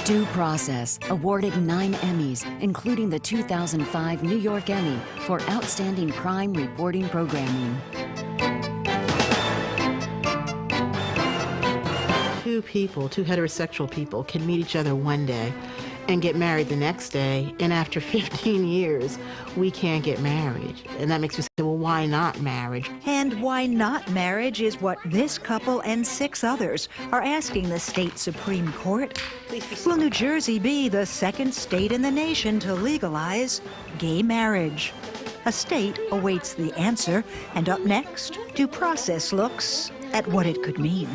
Due Process awarded 9 Emmys, including the 2005 New York Emmy for Outstanding Crime Reporting Programming. Two heterosexual people can meet each other one day and get married the next day, and after 15 years, we can't get married. And that makes me say, well, why not marriage? And why not marriage is what this couple and 6 others are asking the state Supreme Court. Will New Jersey be the second state in the nation to legalize gay marriage? A state awaits the answer, and up next, Due Process looks at what it could mean.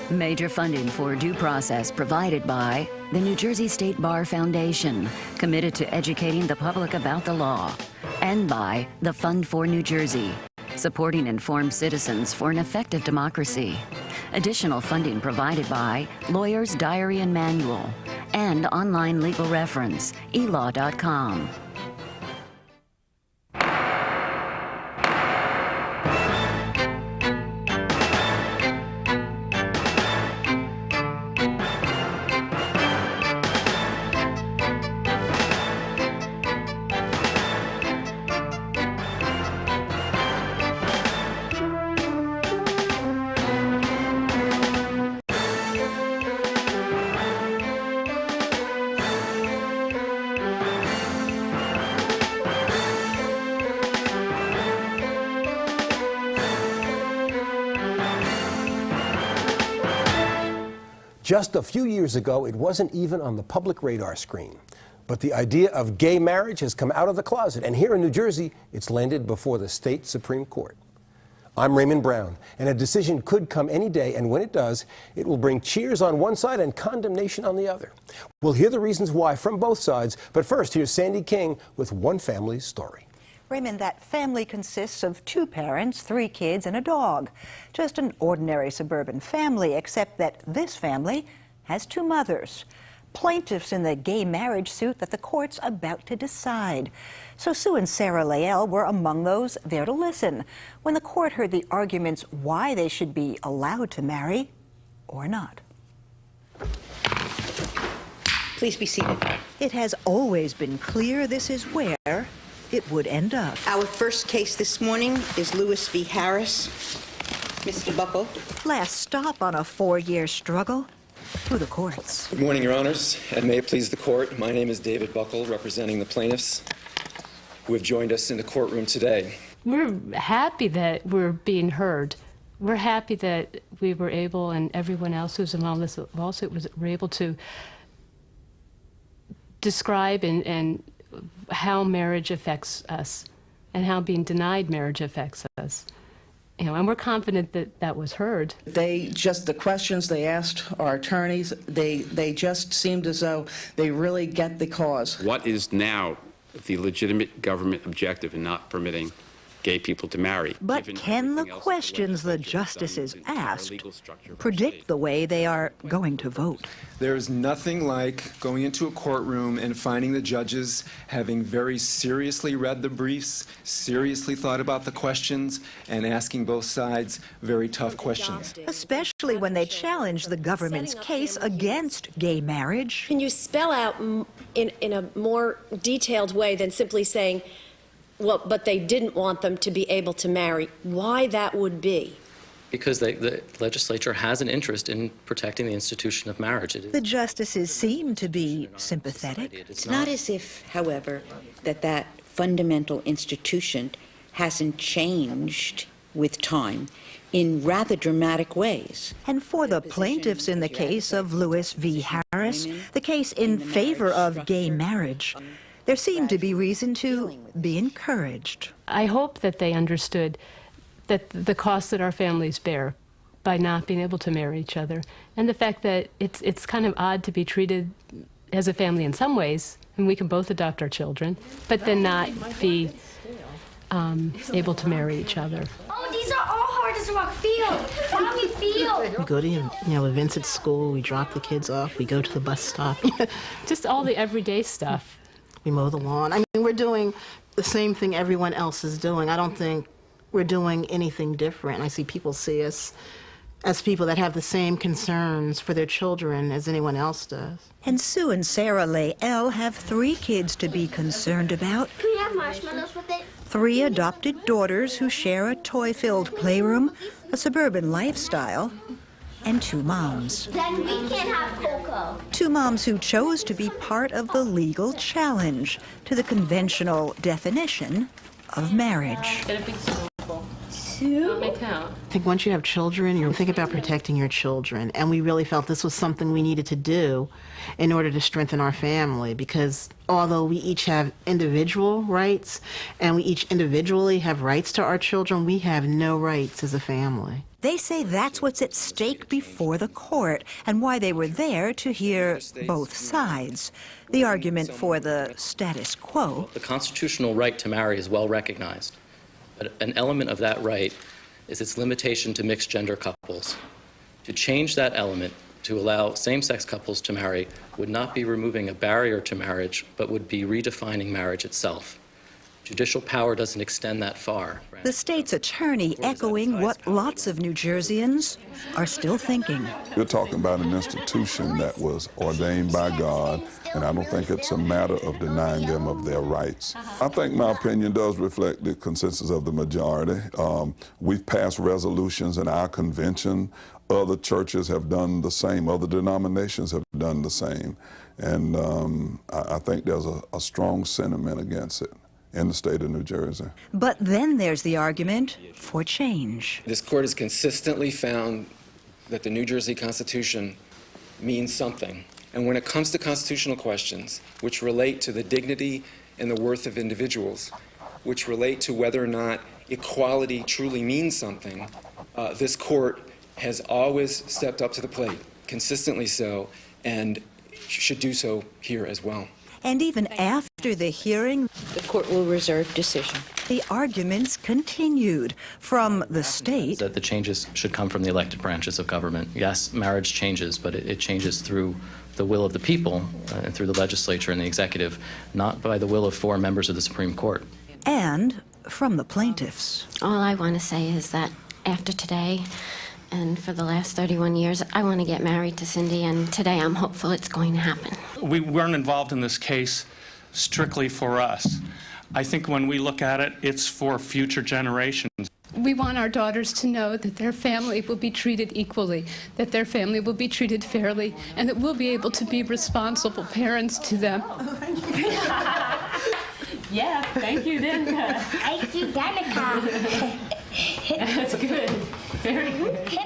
Major funding for Due Process provided by the New Jersey State Bar Foundation, committed to educating the public about the law, and by the Fund for New Jersey, supporting informed citizens for an effective democracy. Additional funding provided by Lawyer's Diary and Manual and online legal reference, elaw.com. Just a few years ago, it wasn't even on the public radar screen. But the idea of gay marriage has come out of the closet, and here in New Jersey, it's landed before the state Supreme Court. I'm Raymond Brown, and a decision could come any day, and when it does, it will bring cheers on one side and condemnation on the other. We'll hear the reasons why from both sides, but first, here's Sandy King with one family's story. Raymond, that family consists of 2 parents, 3 kids, and a dog. Just an ordinary suburban family, except that this family has 2 mothers. Plaintiffs in the gay marriage suit that the court's about to decide. So Sue and Sarah Lael were among those there to listen when the court heard the arguments why they should be allowed to marry or not. Please be seated. It has always been clear this is where it would end up. Our first case this morning is Lewis v. Harris. Mr. Buckle. Last stop on a 4-year struggle through the courts. Good morning, Your Honors, and may it please the court. My name is David Buckle, representing the plaintiffs who have joined us in the courtroom today. We're happy that we're being heard. We're happy that we were able, and everyone else who's involved in this lawsuit were able to describe and how marriage affects us and how being denied marriage affects us. And we're confident that that was heard. The questions they asked our attorneys, they just seemed as though they really get the cause. What is now the legitimate government objective in not permitting gay people to marry? But can the questions the justices asked predict the way they are going to vote? There's nothing like going into a courtroom and finding the judges having very seriously read the briefs, seriously thought about the questions, and asking both sides very tough questions. Especially when they challenge the government's case against gay marriage. Can you spell out in a more detailed way than simply saying, well, but they didn't want them to be able to marry, why that would be? Because the legislature has an interest in protecting the institution of marriage. The justices seem to be sympathetic. It's not as if, however, that fundamental institution hasn't changed with time in rather dramatic ways. And for the plaintiffs in the case of Lewis v. Harris, the case in favor of gay marriage, there seemed to be reason to be encouraged. I hope that they understood that the costs that our families bear by not being able to marry each other, and the fact that it's kind of odd to be treated as a family in some ways, and we can both adopt our children, but then not be able to marry each other. Oh, these are all hard as rock. Feel. How do we feel? We go to events at school, we drop the kids off, we go to the bus stop. Just all the everyday stuff. We mow the lawn. I mean, we're doing the same thing everyone else is doing. I don't think we're doing anything different. I see people see us as people that have the same concerns for their children as anyone else does. And Sue and Sarah Lael have 3 kids to be concerned about. Can we have marshmallows with it? 3 adopted daughters who share a toy-filled playroom, a suburban lifestyle, and 2 moms. Then we can't have cocoa. 2 moms who chose to be part of the legal challenge to the conventional definition of marriage. I think once you have children, you think about protecting your children. And we really felt this was something we needed to do in order to strengthen our family, because although we each have individual rights and we each individually have rights to our children, we have no rights as a family. They say that's what's at stake before the court and why they were there to hear both sides. The argument for the status quo. The constitutional right to marry is well recognized. But an element of that right is its limitation to mixed gender couples. To change that element to allow same-sex couples to marry would not be removing a barrier to marriage, but would be redefining marriage itself. Judicial power doesn't extend that far. The state's attorney echoing what lots of New Jerseyans are still thinking. You're talking about an institution that was ordained by God, and I don't think it's a matter of denying them of their rights. I think my opinion does reflect the consensus of the majority. We've passed resolutions in our convention. Other churches have done the same. Other denominations have done the same. And I think there's a strong sentiment against it in the state of New Jersey. But then there's the argument for change. This court has consistently found that the New Jersey Constitution means something. And when it comes to constitutional questions, which relate to the dignity and the worth of individuals, which relate to whether or not equality truly means something, this court has always stepped up to the plate, consistently so, and should do so here as well. And even after the hearing, the court will reserve decision. The arguments continued from the state. That the changes should come from the elected branches of government. Yes, marriage changes, but it changes through the will of the people and through the legislature and the executive, not by the will of 4 members of the Supreme Court. And from the plaintiffs. All I want to say is that after today, and for the last 31 years, I want to get married to Cindy, and today I'm hopeful it's going to happen. We weren't involved in this case strictly for us. I think when we look at it, it's for future generations. We want our daughters to know that their family will be treated equally, that their family will be treated fairly, and that we'll be able to be responsible parents to them. Yeah, thank you, Danica. Thank you, Danica. That's good. Very good.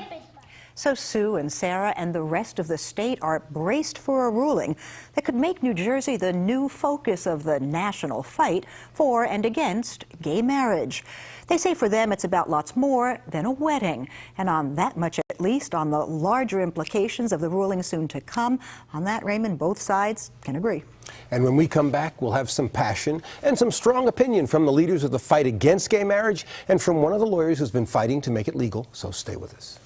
So Sue and Sarah and the rest of the state are braced for a ruling that could make New Jersey the new focus of the national fight for and against gay marriage. They say for them it's about lots more than a wedding. And on that much at least, on the larger implications of the ruling soon to come, on that, Raymond, both sides can agree. And when we come back, we'll have some passion and some strong opinion from the leaders of the fight against gay marriage and from one of the lawyers who's been fighting to make it legal. So stay with us.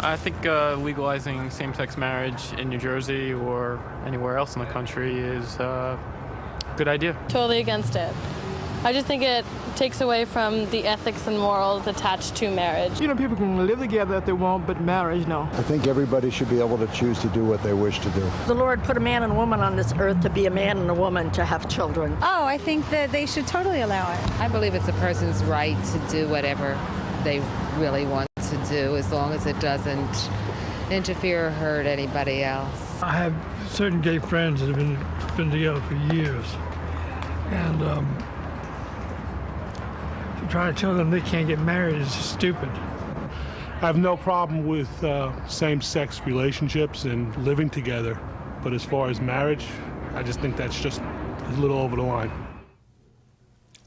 I think legalizing same-sex marriage in New Jersey or anywhere else in the country is a good idea. Totally against it. I just think it takes away from the ethics and morals attached to marriage. You know, people can live together if they want, but marriage, no. I think everybody should be able to choose to do what they wish to do. The Lord put a man and a woman on this earth to be a man and a woman to have children. Oh, I think that they should totally allow it. I believe it's a person's right to do whatever they really want to do, as long as it doesn't interfere or hurt anybody else. I have certain gay friends that have been together for years, and to try to tell them they can't get married is stupid. I have no problem with same-sex relationships and living together, but as far as marriage, I just think that's just a little over the line.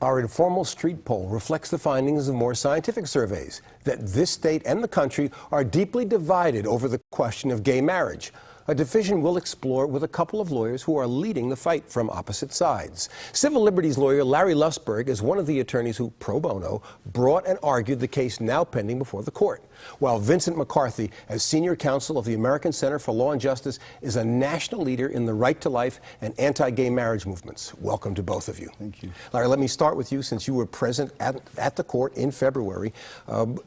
Our informal street poll reflects the findings of more scientific surveys that this state and the country are deeply divided over the question of gay marriage. a division we'll explore with a couple of lawyers who are leading the fight from opposite sides. Civil liberties lawyer Larry Lusberg is one of the attorneys who, pro bono, brought and argued the case now pending before the court, while Vincent McCarthy, as senior counsel of the American Center for Law and Justice, is a national leader in the right to life and anti-gay marriage movements. Welcome to both of you. Thank you. Larry, let me start with you since you were present at the court in February.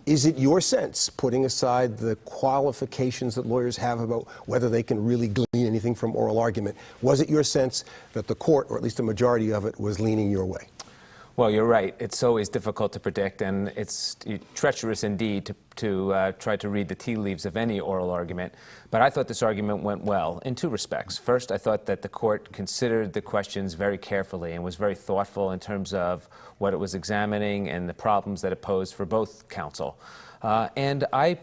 Is it your sense, putting aside the qualifications that lawyers have about whether they can really glean anything from oral argument, was it your sense that the court, or at least a majority of it, was leaning your way? Well, you're right. It's always difficult to predict, and it's treacherous indeed to try to read the tea leaves of any oral argument. But I thought this argument went well in two respects. First, I thought that the court considered the questions very carefully and was very thoughtful in terms of what it was examining and the problems that it posed for both counsel. And I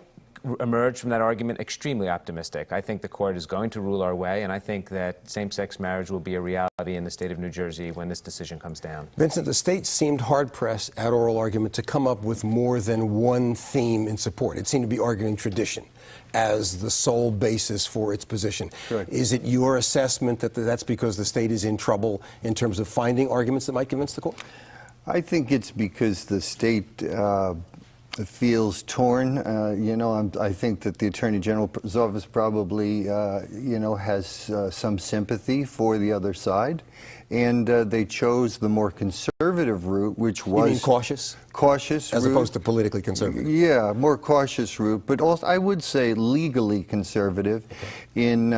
emerged from that argument extremely optimistic. I think the court is going to rule our way, and I think that same-sex marriage will be a reality in the state of New Jersey when this decision comes down. Vincent, the state seemed hard-pressed at oral argument to come up with more than one theme in support. It seemed to be arguing tradition as the sole basis for its position. Sure. Is it your assessment that that's because the state is in trouble in terms of finding arguments that might convince the court? I think it's because the state feels torn. I think that the Attorney General's office probably, has some sympathy for the other side. And they chose the more conservative route, which was... You mean cautious? Cautious as route. Opposed to politically conservative? Yeah, more cautious route, but also, I would say, legally conservative in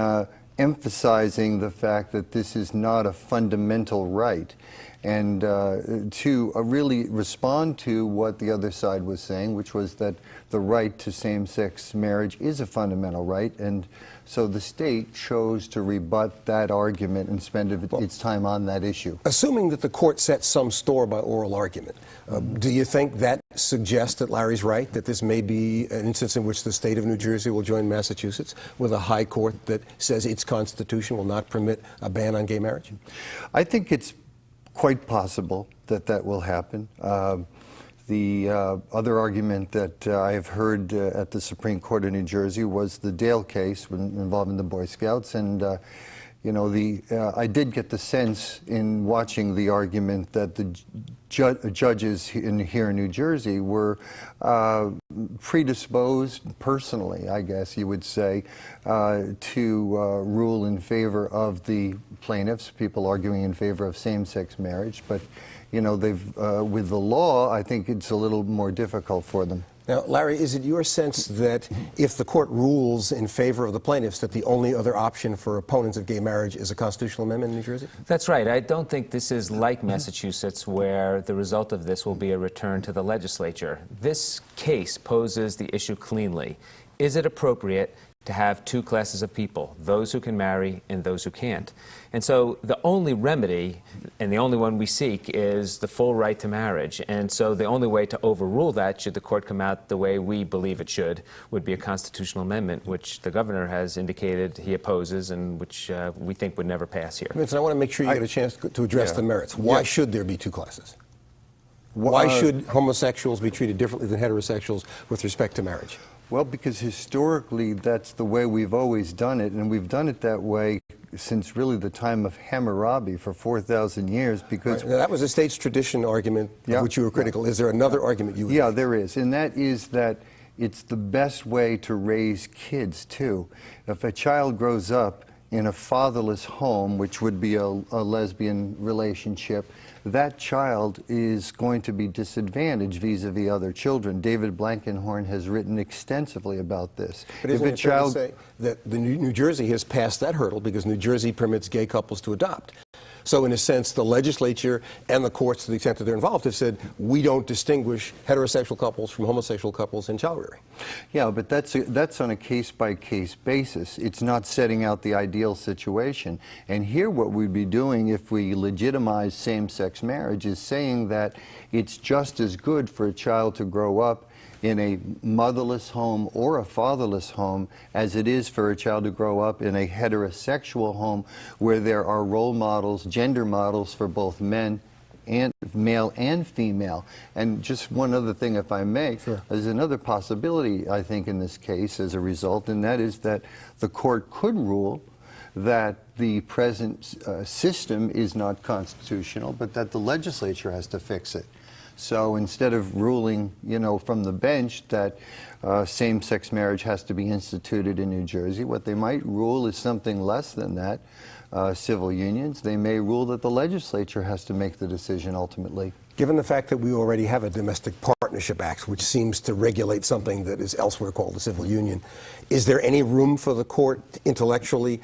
emphasizing the fact that this is not a fundamental right. And to really respond to what the other side was saying, which was that the right to same-sex marriage is a fundamental right. And so the state chose to rebut that argument and spend its time on that issue. Assuming that the court set some store by oral argument, do you think that suggests that Larry's right, that this may be an instance in which the state of New Jersey will join Massachusetts with a high court that says its constitution will not permit a ban on gay marriage? I think it's quite possible that that will happen. The other argument that I have heard at the Supreme Court of New Jersey was the Dale case involving the Boy Scouts, and I did get the sense in watching the argument that the judges here in New Jersey were predisposed personally, I guess you would say, to rule in favor of the plaintiffs, people arguing in favor of same-sex marriage. But, with the law, I think it's a little more difficult for them. Now, Larry, is it your sense that if the court rules in favor of the plaintiffs, that the only other option for opponents of gay marriage is a constitutional amendment in New Jersey? That's right. I don't think this is like Massachusetts, where the result of this will be a return to the legislature. This case poses the issue cleanly. Is it appropriate to have two classes of people, those who can marry and those who can't? And so the only remedy, and the only one we seek, is the full right to marriage. And so the only way to overrule that, should the court come out the way we believe it should, would be a constitutional amendment, which the governor has indicated he opposes and which we think would never pass here. Vincent, I want to make sure you get a chance to address the merits. Why should there be two classes? Why should homosexuals be treated differently than heterosexuals with respect to marriage? Well, because historically that's the way we've always done it, and we've done it that way since really the time of Hammurabi for 4,000 years. Because Now, that was a state's tradition argument of which you were critical. Is there another argument you would make? there is, and that is that it's the best way to raise kids too. If a child grows up in a fatherless home, which would be a lesbian relationship, that child is going to be disadvantaged vis-a-vis other children. David Blankenhorn has written extensively about this. But isn't it fair to say that New Jersey has passed that hurdle because New Jersey permits gay couples to adopt? So in a sense, the legislature and the courts, to the extent that they're involved, have said, we don't distinguish heterosexual couples from homosexual couples in child rearing. Yeah, but that's on a case-by-case basis. It's not setting out the ideal situation. And here what we'd be doing if we legitimize same-sex marriage is saying that it's just as good for a child to grow up in a motherless home or a fatherless home as it is for a child to grow up in a heterosexual home where there are role models, gender models for both men male and female. And just one other thing, if I may, there's another possibility, I think, in this case as a result, and that is that the court could rule that the present system is not constitutional, but that the legislature has to fix it. So instead of ruling, you know, from the bench that same-sex marriage has to be instituted in New Jersey, what they might rule is something less than that, civil unions. They may rule that the legislature has to make the decision ultimately. Given the fact that we already have a Domestic Partnership Act, which seems to regulate something that is elsewhere called a civil union, is there any room for the court intellectually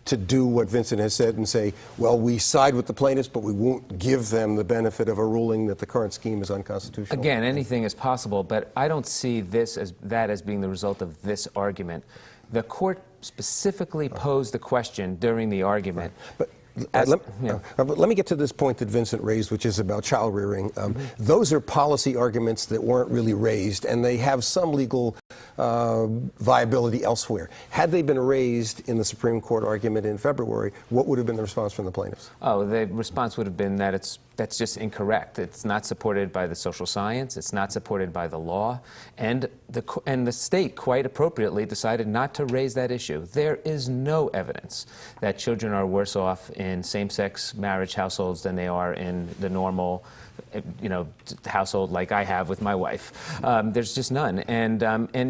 to do what Vincent has said and say, well, we side with the plaintiffs, but we won't give them the benefit of a ruling that the current scheme is unconstitutional? Again, anything is possible, but I don't see this as being the result of this argument. The court specifically posed the question during the argument. But let me get to this point that Vincent raised, which is about child rearing. Those are policy arguments that weren't really raised, and they have some legal viability elsewhere. Had they been raised in the Supreme Court argument in February, what would have been the response from the plaintiffs? Oh, the response would have been that that's just incorrect. It's not supported by the social science. It's not supported by the law. And the state, quite appropriately, decided not to raise that issue. There is no evidence that children are worse off in same-sex marriage households than they are in the normal, you know, household like I have with my wife. There's just none. And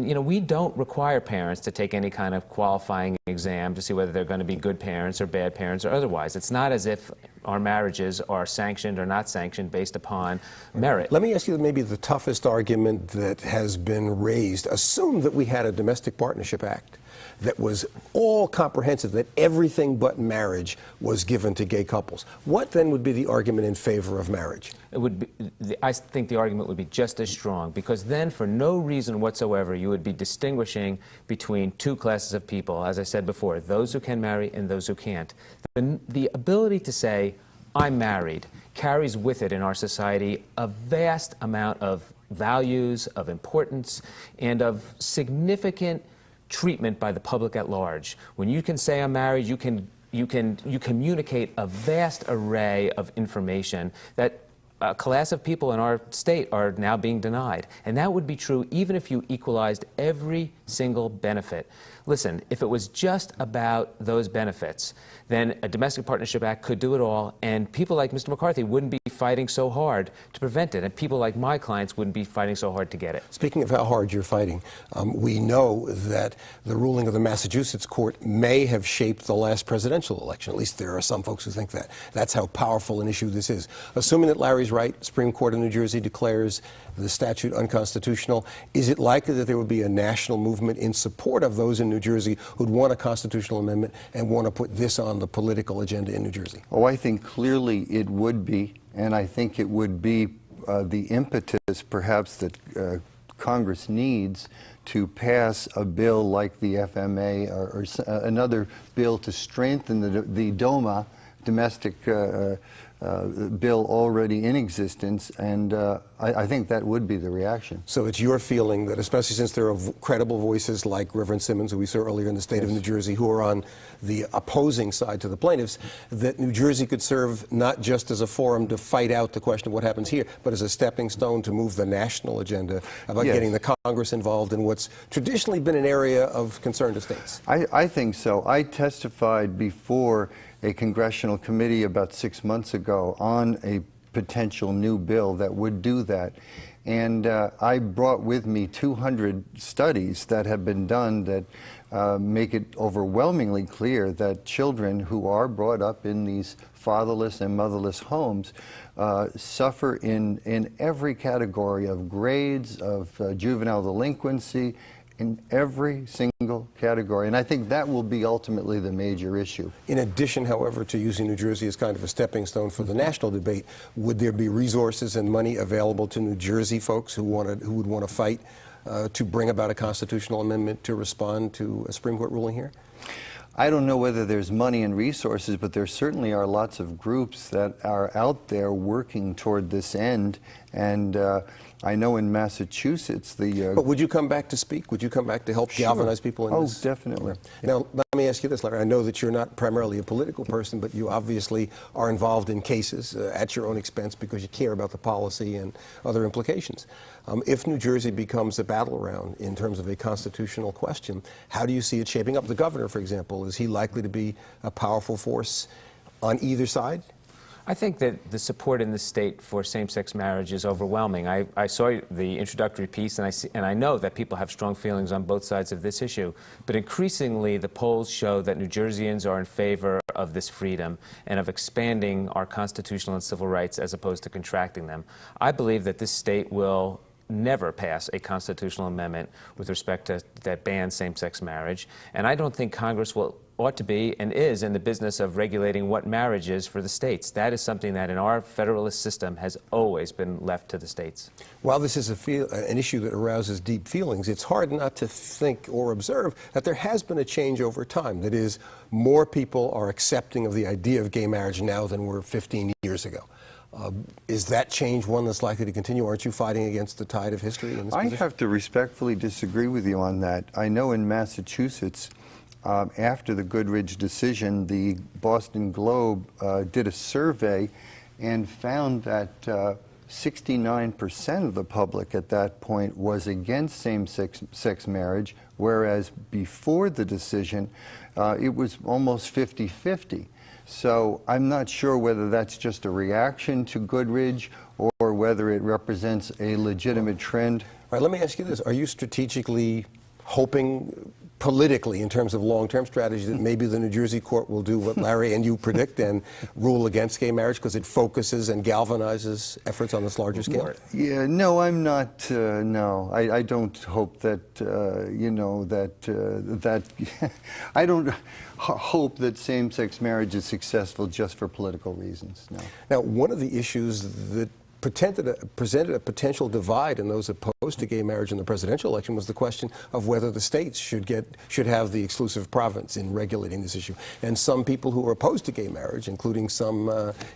you know, we don't require parents to take any kind of qualifying exam to see whether they're going to be good parents or bad parents or otherwise. It's not as if our marriages are sanctioned or not sanctioned based upon merit. Let me ask you maybe the toughest argument that has been raised. Assume that we had a Domestic Partnership Act that was all comprehensive, that everything but marriage was given to gay couples. What then would be the argument in favor of marriage? It would be, I think the argument would be just as strong, because then for no reason whatsoever you would be distinguishing between two classes of people, as I said before, those who can marry and those who can't. The ability to say, I'm married, carries with it in our society a vast amount of values, of importance, and of significant treatment by the public at large. When you can say I'm married, you communicate a vast array of information that a class of people in our state are now being denied. And that would be true even if you equalized every single benefit. Listen, if it was just about those benefits, then a Domestic Partnership Act could do it all, and people like Mr. McCarthy wouldn't be fighting so hard to prevent it, and people like my clients wouldn't be fighting so hard to get it. Speaking of how hard you're fighting, we know that the ruling of the Massachusetts court may have shaped the last presidential election. At least there are some folks who think that. That's how powerful an issue this is. Assuming that Larry's right, Supreme Court of New Jersey declares the statute unconstitutional, is it likely that there would be a national movement in support of those in New Jersey who'd want a constitutional amendment and want to put this on the political agenda in New Jersey? Oh, I think clearly it would be, and I think it would be the impetus perhaps that Congress needs to pass a bill like the FMA or another bill to strengthen the DOMA, domestic bill already in existence, and I think that would be the reaction. So it's your feeling that, especially since there are credible voices like Reverend Simmons, who we saw earlier in the state of New Jersey, who are on the opposing side to the plaintiffs, that New Jersey could serve not just as a forum to fight out the question of what happens here, but as a stepping stone to move the national agenda about getting the Congress involved in what's traditionally been an area of concern to states? I think so. I testified before a congressional committee about 6 months ago on a potential new bill that would do that. And I brought with me 200 studies that have been done that make it overwhelmingly clear that children who are brought up in these fatherless and motherless homes suffer in every category of grades, of juvenile delinquency, in every single category. And I think that will be ultimately the major issue. In addition, however, to using New Jersey as kind of a stepping stone for the national debate, would there be resources and money available to New Jersey folks who would want to fight to bring about a constitutional amendment to respond to a Supreme Court ruling here? I don't know whether there's money and resources, but there certainly are lots of groups that are out there working toward this end. And I know in Massachusetts, But would you come back to speak? Would you come back to help galvanize people in this? Oh, definitely. Now, let me ask you this, Larry. I know that you're not primarily a political person, but you obviously are involved in cases at your own expense because you care about the policy and other implications. If New Jersey becomes a battleground in terms of a constitutional question, how do you see it shaping up? The governor, for example, is he likely to be a powerful force on either side? I think that the support in the state for same-sex marriage is overwhelming. I saw the introductory piece, and I know that people have strong feelings on both sides of this issue. But increasingly, the polls show that New Jerseyans are in favor of this freedom and of expanding our constitutional and civil rights as opposed to contracting them. I believe that this state will never pass a constitutional amendment with respect to that bans same-sex marriage, and I don't think Congress ought to be and is in the business of regulating what marriage is for the states. That is something that in our federalist system has always been left to the states. While this is an issue that arouses deep feelings, it's hard not to think or observe that there has been a change over time. That is, more people are accepting of the idea of gay marriage now than were 15 years ago. Is that change one that's likely to continue? Aren't you fighting against the tide of history in this position? I have to respectfully disagree with you on that. I know in Massachusetts, after the Goodridge decision, the Boston Globe did a survey and found that 69% of the public at that point was against same-sex marriage, whereas before the decision, it was almost 50-50. So I'm not sure whether that's just a reaction to Goodridge or whether it represents a legitimate trend. All right, let me ask you this. Are you strategically hoping politically, in terms of long-term strategy, that maybe the New Jersey court will do what Larry and you predict and rule against gay marriage because it focuses and galvanizes efforts on this larger scale? Yeah, no, I'm not. No, I don't hope that. I don't hope that same-sex marriage is successful just for political reasons. No. Now, one of the issues that presented a potential divide in those opposed to gay marriage in the presidential election was the question of whether the states should have the exclusive province in regulating this issue. And some people who were opposed to gay marriage, including some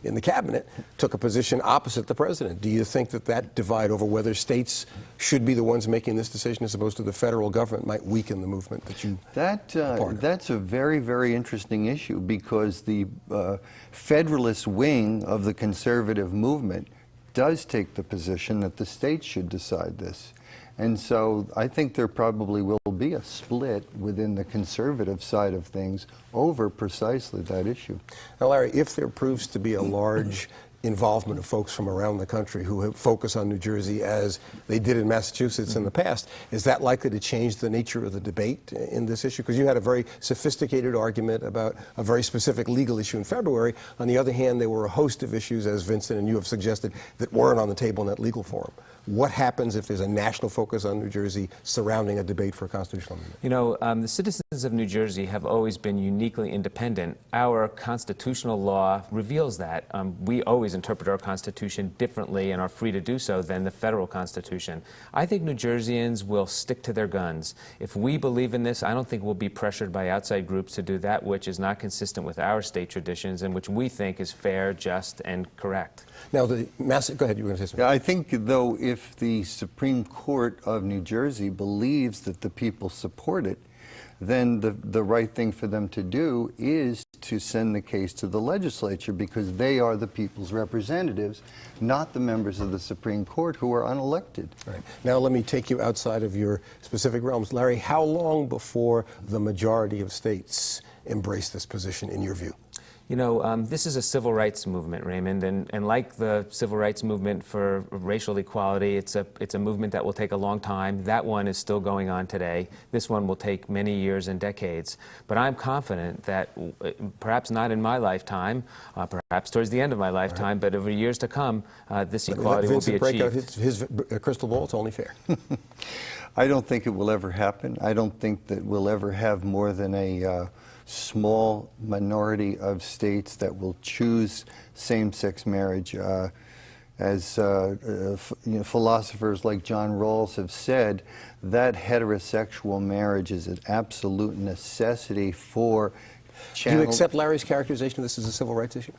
in the cabinet, took a position opposite the president. Do you think that divide over whether states should be the ones making this decision as opposed to the federal government might weaken the movement that you That's a very, very interesting issue because the federalist wing of the conservative movement does take the position that the states should decide this. And so I think there probably will be a split within the conservative side of things over precisely that issue. Now, Larry, if there proves to be a large involvement of folks from around the country who focus on New Jersey as they did in Massachusetts in the past, is that likely to change the nature of the debate in this issue? Because you had a very sophisticated argument about a very specific legal issue in February. On the other hand, there were a host of issues, as Vincent and you have suggested, that weren't on the table in that legal forum. What happens if there's a national focus on New Jersey surrounding a debate for a constitutional amendment? You know, the citizens of New Jersey have always been uniquely independent. Our constitutional law reveals that. We always interpret our Constitution differently and are free to do so than the federal Constitution. I think New Jerseyans will stick to their guns. If we believe in this, I don't think we'll be pressured by outside groups to do that which is not consistent with our state traditions and which we think is fair, just, and correct. Now, go ahead, you were going to say something. Yeah, I think, though, if the Supreme Court of New Jersey believes that the people support it, then the right thing for them to do is to send the case to the legislature because they are the people's representatives, not the members of the Supreme Court who are unelected. Right. Now let me take you outside of your specific realms. Larry, how long before the majority of states embrace this position in your view? You know, this is a civil rights movement, Raymond, and like the civil rights movement for racial equality, it's a movement that will take a long time. That one is still going on today. This one will take many years and decades. But I'm confident that perhaps not in my lifetime, perhaps towards the end of my lifetime, but over years to come, this equality will be achieved. Break out his crystal ball, it's only fair. I don't think it will ever happen. I don't think that we'll ever have more than a small minority of states that will choose same-sex marriage. As philosophers like John Rawls have said, that heterosexual marriage is an absolute necessity for Do you accept Larry's characterization of this as a civil rights issue?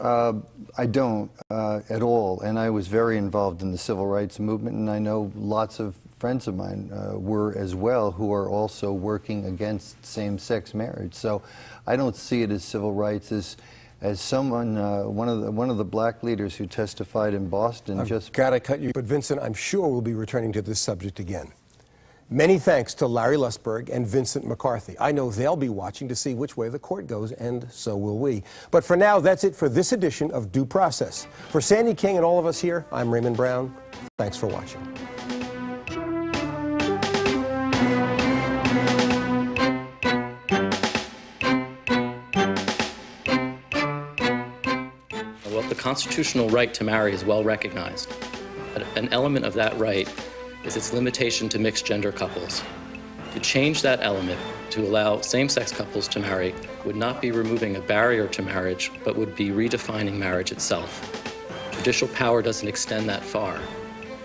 I don't at all, and I was very involved in the civil rights movement, and I know lots of friends of mine were as well, who are also working against same-sex marriage. So I don't see it as civil rights. As someone, one of the black leaders who testified in Boston I've got to cut you, but Vincent, I'm sure we'll be returning to this subject again. Many thanks to Larry Lusberg and Vincent McCarthy. I know they'll be watching to see which way the court goes, and so will we. But for now, that's it for this edition of Due Process. For Sandy King and all of us here, I'm Raymond Brown. Thanks for watching. Well, the constitutional right to marry is well recognized. But an element of that right is its limitation to mixed gender couples. To change that element to allow same-sex couples to marry would not be removing a barrier to marriage, but would be redefining marriage itself. Judicial power doesn't extend that far.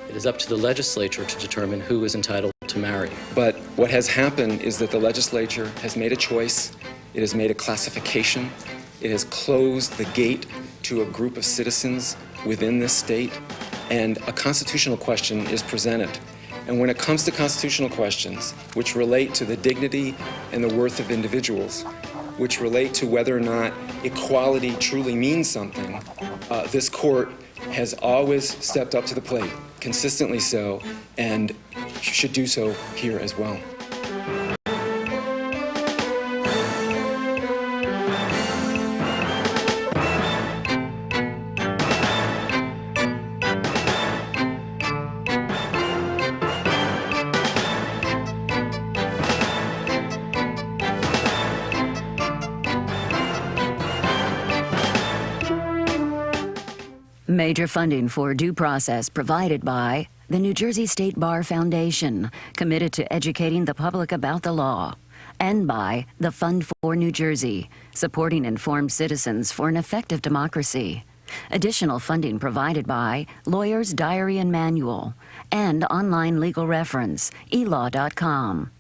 It is up to the legislature to determine who is entitled to marry. But what has happened is that the legislature has made a choice. It has made a classification. It has closed the gate to a group of citizens within this state, and a constitutional question is presented. And when it comes to constitutional questions, which relate to the dignity and the worth of individuals, which relate to whether or not equality truly means something, this court has always stepped up to the plate, consistently so, and should do so here as well. Major funding for Due Process provided by the New Jersey State Bar Foundation, committed to educating the public about the law, and by the Fund for New Jersey, supporting informed citizens for an effective democracy. Additional funding provided by Lawyer's Diary and Manual and online legal reference, elaw.com.